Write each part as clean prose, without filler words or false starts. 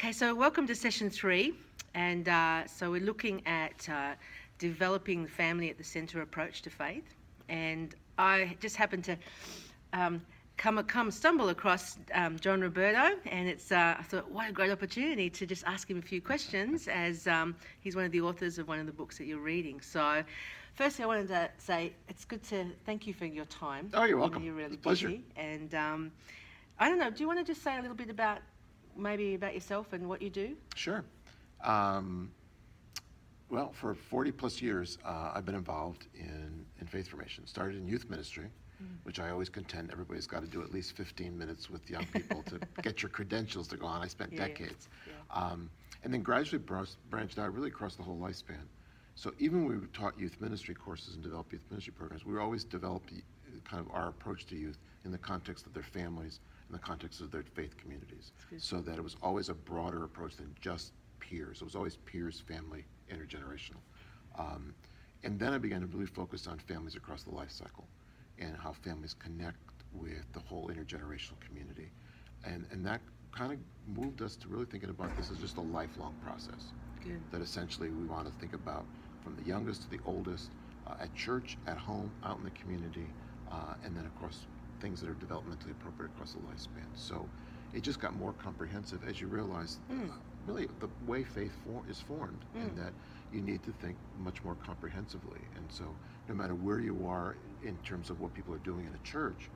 Okay, so welcome to session 3, and so we're looking at developing the family at the centre approach to faith, and I just happened to stumble across John Roberto, and I thought, what a great opportunity to just ask him a few questions, as he's one of the authors of one of the books that you're reading. So firstly, I wanted to say it's good to thank you for your time. Oh, you're welcome. You're really It's a pleasure. busy, and I don't know, do you want to just say a little bit about yourself and what you do? Sure. Well, for 40 plus years, I've been involved in faith formation. Started in youth ministry, which I always contend everybody's got to do at least 15 minutes with young people to get your credentials to go on. I spent decades. Yeah. And then gradually branched out really across the whole lifespan. So even when we taught youth ministry courses and developed youth ministry programs, we were always developing kind of our approach to youth in the context of their families, in the context of their faith communities, so that it was always a broader approach than just peers. It was always peers, family, intergenerational. And then I began to really focus on families across the life cycle and how families connect with the whole intergenerational community. And that kind of moved us to really thinking about this as just a lifelong process. Good. That essentially we want to think about from the youngest to the oldest, at church, at home, out in the community, and then of course things that are developmentally appropriate across the lifespan. So it just got more comprehensive as you realize really the way faith is formed, and that you need to think much more comprehensively. And so no matter where you are in terms of what people are doing in a church,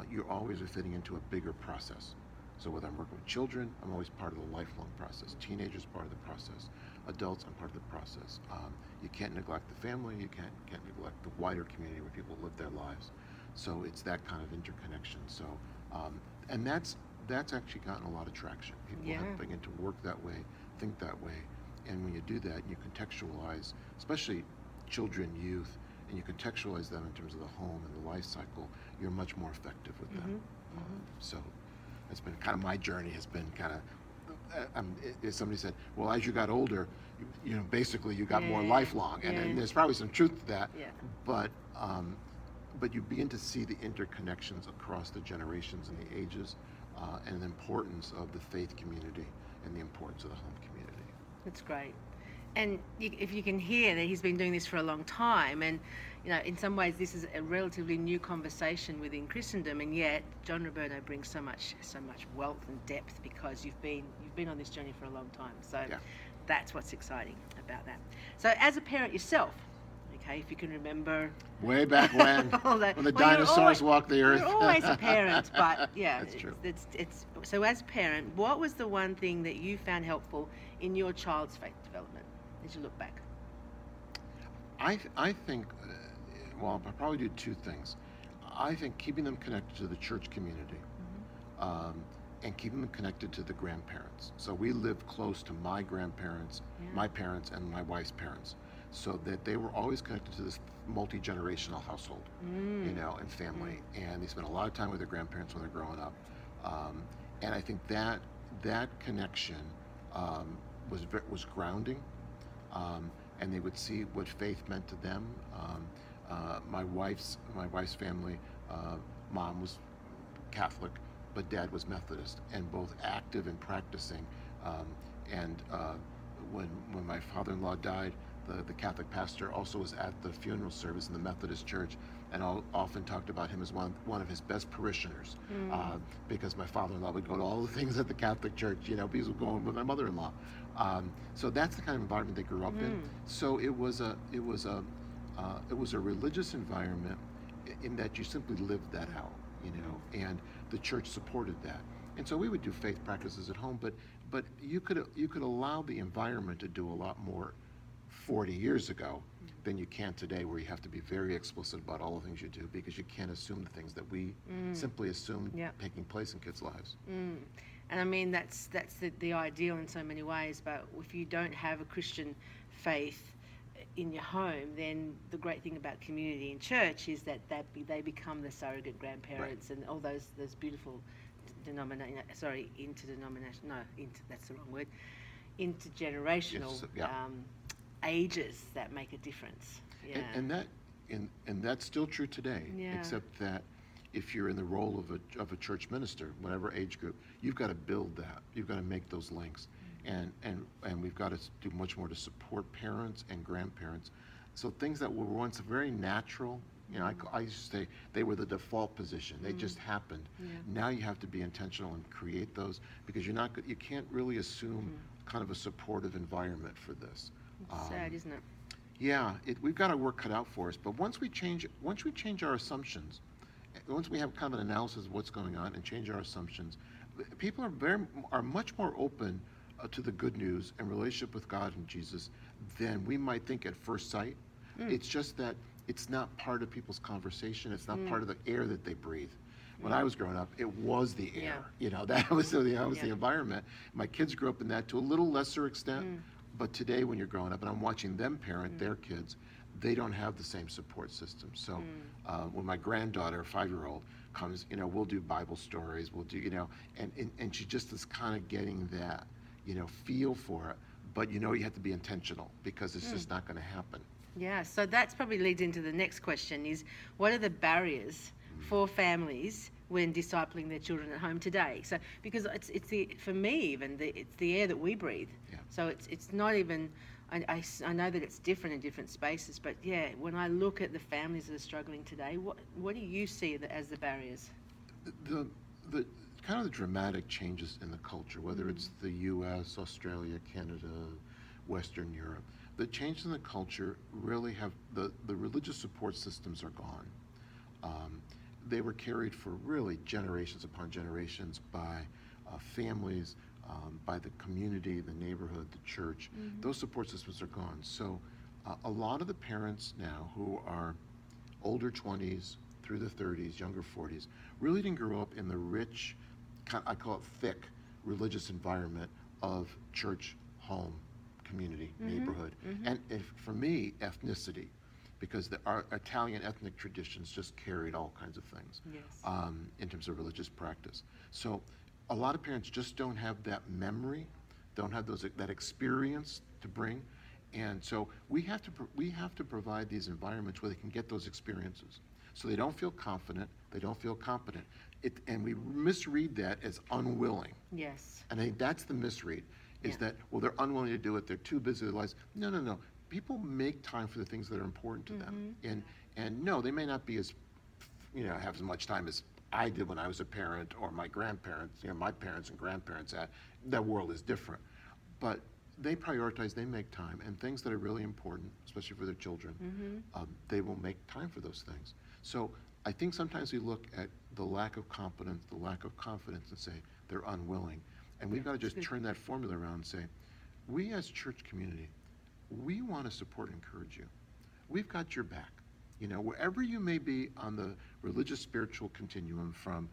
you always are fitting into a bigger process. So whether I'm working with children, I'm always part of the lifelong process. Teenagers, part of the process. Adults, I'm part of the process. You can't neglect the family. You can't neglect the wider community where people live their lives. So it's that kind of interconnection. So, and that's actually gotten a lot of traction. People have begun to work that way, think that way, and when you do that, you contextualize, especially children, youth, and you contextualize them in terms of the home and the life cycle. You're much more effective with them. So it's been kind of my journey. Has been kind of. As somebody said, well, as you got older, basically you got more lifelong, and there's probably some truth to that. Yeah. But you begin to see the interconnections across the generations and the ages, and the importance of the faith community and the importance of the home community. That's great. And if you can hear that he's been doing this for a long time, and in some ways this is a relatively new conversation within Christendom, and yet John Roberto brings so much wealth and depth because you've been on this journey for a long time. So that's what's exciting about that. So as a parent yourself, okay, if you can remember way back when when the dinosaurs walked the earth. You're always a parent, but that's true. It's so as a parent, what was the one thing that you found helpful in your child's faith development as you look back? I think, well, I'll probably do two things. I think keeping them connected to the church community, and keeping them connected to the grandparents. So we lived close to my grandparents, my parents, and my wife's parents, so that they were always connected to this multi-generational household, and family. And they spent a lot of time with their grandparents when they're growing up. And I think that connection was grounding. And they would see what faith meant to them. My wife's family, mom was Catholic, but dad was Methodist, and both active and practicing. And when my father-in-law died, the Catholic pastor also was at the funeral service in the Methodist church, and often talked about him as one of his best parishioners, because my father-in-law would go to all the things at the Catholic church, because he was going with my mother-in-law. So that's the kind of environment they grew up in. So it was a religious environment in that you simply lived that out, and the church supported that. And so we would do faith practices at home, but you could allow the environment to do a lot more 40 years ago than you can today, where you have to be very explicit about all the things you do, because you can't assume the things that we simply assume taking place in kids' lives. And I mean, that's the ideal in so many ways, but if you don't have a Christian faith in your home, then the great thing about community in church is that they become the surrogate grandparents, and all those beautiful intergenerational ages that make a difference. And that's still true today, except that if you're in the role of a church minister, whatever age group, you've got to build that. You've got to make those links. and we've got to do much more to support parents and grandparents. So things that were once very natural, I used to say they were the default position. They just happened. Yeah. Now you have to be intentional and create those, because you can't really assume kind of a supportive environment for this. It's sad, isn't it? Yeah, we've got our work cut out for us. But once we change our assumptions, once we have kind of an analysis of what's going on and change our assumptions, people are much more open to the good news and relationship with God and Jesus than we might think at first sight. It's just that it's not part of people's conversation. It's not part of the air that they breathe. When I was growing up, it was the air. That was the environment. My kids grew up in that to a little lesser extent. But today, when you're growing up, and I'm watching them parent their kids, they don't have the same support system. So when my granddaughter, 5-year-old, comes, we'll do Bible stories, we'll do, and she just is kind of getting that, feel for it. But you have to be intentional, because it's just not going to happen. Yeah, so that's probably leads into the next question is, what are the barriers for families when discipling their children at home today? So, because it's for me even, it's the air that we breathe. Yeah. So it's not even, I know that it's different in different spaces, but yeah, when I look at the families that are struggling today, what do you see as the barriers? The kind of the dramatic changes in the culture, whether it's the U.S., Australia, Canada, Western Europe, the changes in the culture really have the religious support systems are gone. They were carried for really generations upon generations by families, by the community, the neighborhood, the church. Those support systems are gone. So a lot of the parents now who are older 20s through the 30s, younger 40s, really didn't grow up in the rich, I call it thick, religious environment of church, home, community, neighborhood. And for me, ethnicity, because our Italian ethnic traditions just carried all kinds of things. Yes. In terms of religious practice. So a lot of parents just don't have that memory, don't have that experience to bring. And so we have to provide these environments where they can get those experiences. So they don't feel confident, they don't feel competent. And we misread that as unwilling. Yes. And I think that's the misread, is that, well, they're unwilling to do it, they're too busy with their lives. No. People make time for the things that are important to them. And no, they may not be have as much time as I did when I was a parent, or my grandparents, my parents and grandparents had. That world is different. But they prioritize, they make time, and things that are really important, especially for their children, they will make time for those things. So I think sometimes we look at the lack of competence, the lack of confidence, and say they're unwilling. And we've got to just turn that formula around and say, we as church community, we want to support and encourage you. We've got your back. Wherever you may be on the religious spiritual continuum, from,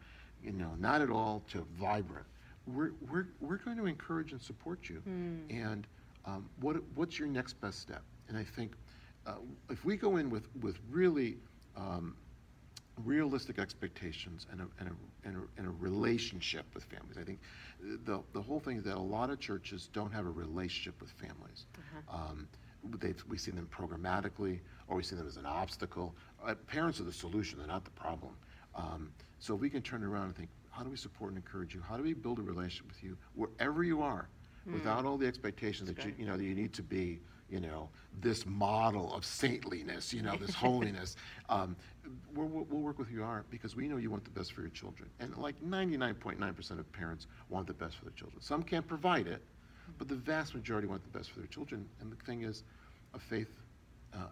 not at all to vibrant, we're going to encourage and support you. And what's your next best step? And I think if we go in with really realistic expectations and a relationship with families, I think the whole thing is that a lot of churches don't have a relationship with families. We see them programmatically, or we see them as an obstacle. Parents are the solution; they're not the problem. So if we can turn around and think, how do we support and encourage you? How do we build a relationship with you wherever you are, without all the expectations that that you need to be, this model of saintliness, this holiness. We'll work with you because we know you want the best for your children. And like 99.9% of parents want the best for their children. Some can't provide it, but the vast majority want the best for their children. And the thing is, a faith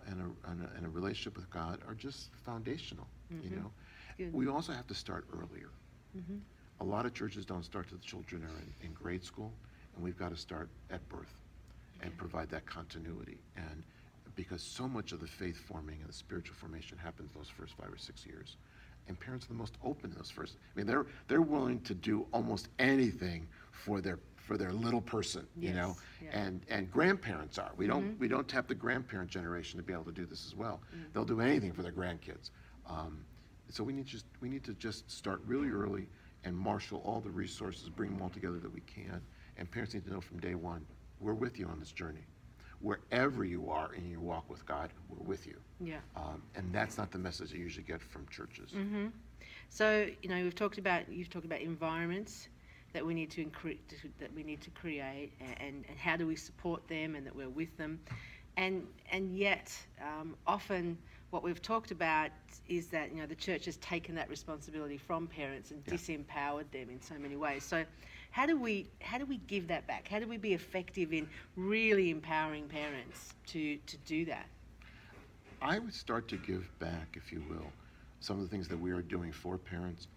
and a relationship with God are just foundational. Good. We also have to start earlier. A lot of churches don't start till the children are in grade school, and we've got to start at birth and provide that continuity. And because so much of the faith forming and the spiritual formation happens those first 5 or 6 years, and parents are the most open in those first. I mean, they're willing to do almost anything for their little person, and grandparents are. We don't tap the grandparent generation to be able to do this as well. They'll do anything for their grandkids. So we need to just start really early and marshal all the resources, bring them all together that we can. And parents need to know from day one, we're with you on this journey. Wherever you are in your walk with God, we're with you. Yeah. And that's not the message you usually get from churches. So you've talked about environments, that we need to create, and how do we support them, and that we're with them, and yet often what we've talked about is that the church has taken that responsibility from parents and disempowered them in so many ways. So how do we give that back? How do we be effective in really empowering parents to do that? I would start to give back, if you will, some of the things that we are doing for parents.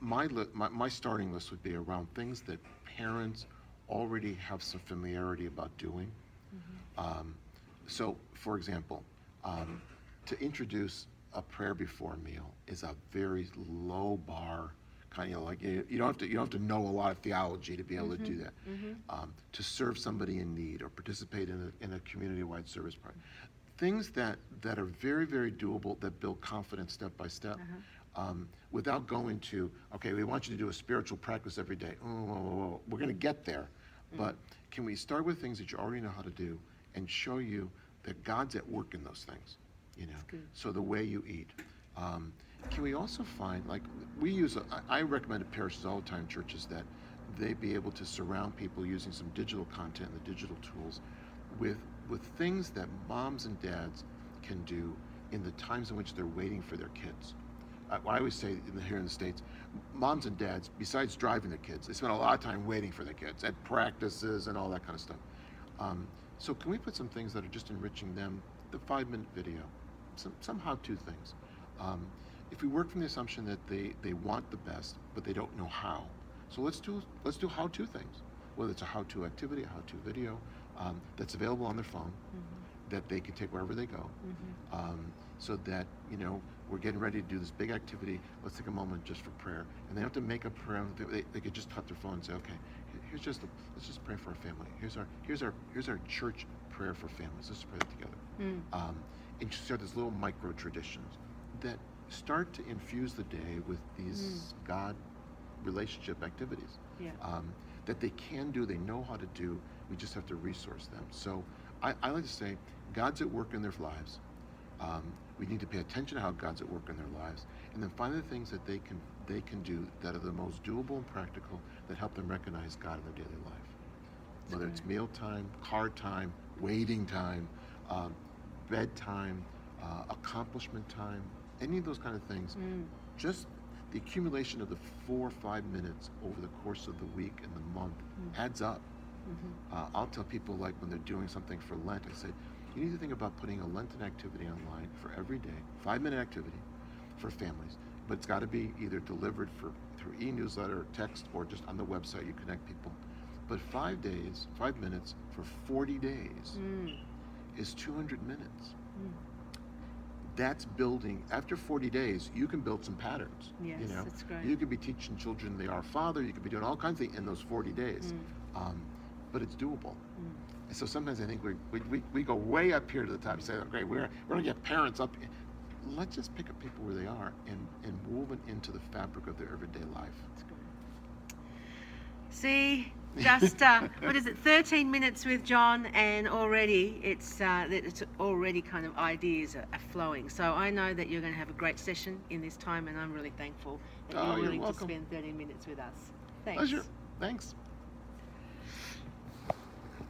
My starting list would be around things that parents already have some familiarity about doing. So, for example, to introduce a prayer before a meal is a very low bar, kind of like you don't have to know a lot of theology to be able to do that. To serve somebody in need or participate in a community-wide service part, things that are very, very doable, that build confidence step by step. Without going to, okay, we want you to do a spiritual practice every day. We're going to get there. But can we start with things that you already know how to do and show you that God's at work in those things? So the way you eat. Can we also find, like, I recommend to parishes all the time, churches, that they be able to surround people using some digital content and the digital tools with things that moms and dads can do in the times in which they're waiting for their kids. I always say here in the States, moms and dads, besides driving their kids, they spend a lot of time waiting for their kids at practices and all that kind of stuff. So can we put some things that are just enriching them, the 5-minute video, some how-to things. If we work from the assumption that they want the best, but they don't know how, so let's do how-to things, whether it's a how-to activity, a how-to video that's available on their phone, that they can take wherever they go, so that we're getting ready to do this big activity. Let's take a moment just for prayer, and they don't have to make a prayer. They could just tap their phone and say, okay, let's just pray for our family. Here's our church prayer for families. Let's pray that together. And start these little micro traditions that start to infuse the day with these God relationship activities that they can do, they know how to do. We just have to resource them. So I like to say, God's at work in their lives. We need to pay attention to how God's at work in their lives, and then find the things that they can do that are the most doable and practical, that help them recognize God in their daily life. Whether it's mealtime, car time, waiting time, bedtime, accomplishment time, any of those kind of things. Just the accumulation of the 4 or 5 minutes over the course of the week and the month adds up. I'll tell people, like, when they're doing something for Lent, I say, you need to think about putting a Lenten activity online for every day, 5-minute activity for families, but it's got to be either delivered through e-newsletter, text, or just on the website. You connect people. But 5 minutes for 40 days is 200 minutes. That's building. After 40 days, you can build some patterns. Yes, that's great. You could be teaching children the Our Father. You could be doing all kinds of things in those 40 days. But it's doable. And so sometimes I think we go way up here to the top and say, okay, we're going to get parents up. Let's just pick up people where they are and move it into the fabric of their everyday life. That's good. See, just what is it? 13 minutes with John, and already it's already kind of ideas are flowing. So I know that you're going to have a great session in this time, and I'm really thankful that you're willing to spend 13 minutes with us. Thanks. Pleasure. Thanks.